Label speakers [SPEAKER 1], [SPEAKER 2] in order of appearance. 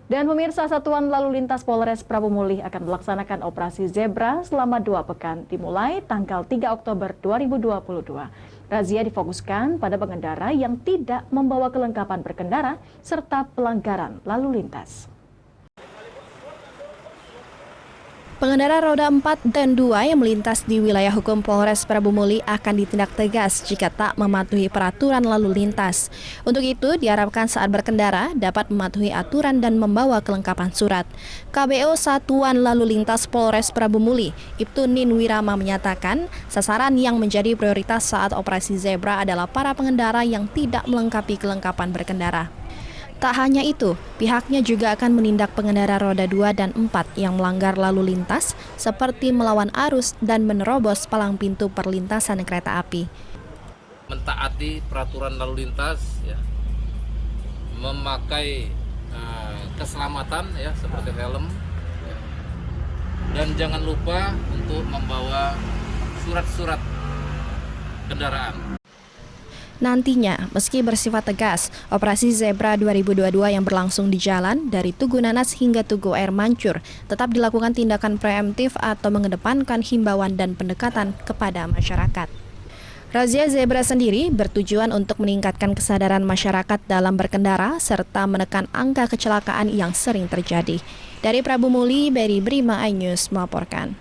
[SPEAKER 1] Dan pemirsa, Satuan Lalu Lintas Polres Prabu Mulih akan melaksanakan operasi Zebra selama 2 pekan, dimulai tanggal 3 Oktober 2022. Razia difokuskan pada pengendara yang tidak membawa kelengkapan berkendara serta pelanggaran lalu lintas.
[SPEAKER 2] Pengendara roda 4 dan 2 yang melintas di wilayah hukum Polres Prabu Mulih akan ditindak tegas jika tak mematuhi peraturan lalu lintas. Untuk itu, diharapkan saat berkendara dapat mematuhi aturan dan membawa kelengkapan surat. KBO Satuan Lalu Lintas Polres Prabu Mulih, Ibtu Nin Wirama menyatakan, sasaran yang menjadi prioritas saat operasi Zebra adalah para pengendara yang tidak melengkapi kelengkapan berkendara. Tak hanya itu, pihaknya juga akan menindak pengendara roda 2 dan 4 yang melanggar lalu lintas seperti melawan arus dan menerobos palang pintu perlintasan kereta api.
[SPEAKER 3] Mentaati peraturan lalu lintas, ya, memakai keselamatan ya seperti helm, ya, dan jangan lupa untuk membawa surat-surat kendaraan.
[SPEAKER 2] Nantinya, meski bersifat tegas, operasi Zebra 2022 yang berlangsung di jalan dari Tugu Nanas hingga Tugu Air Mancur tetap dilakukan tindakan preemptif atau mengedepankan himbauan dan pendekatan kepada masyarakat. Razia Zebra sendiri bertujuan untuk meningkatkan kesadaran masyarakat dalam berkendara serta menekan angka kecelakaan yang sering terjadi. Dari Prabu Mulih, Beri Brima iNews melaporkan.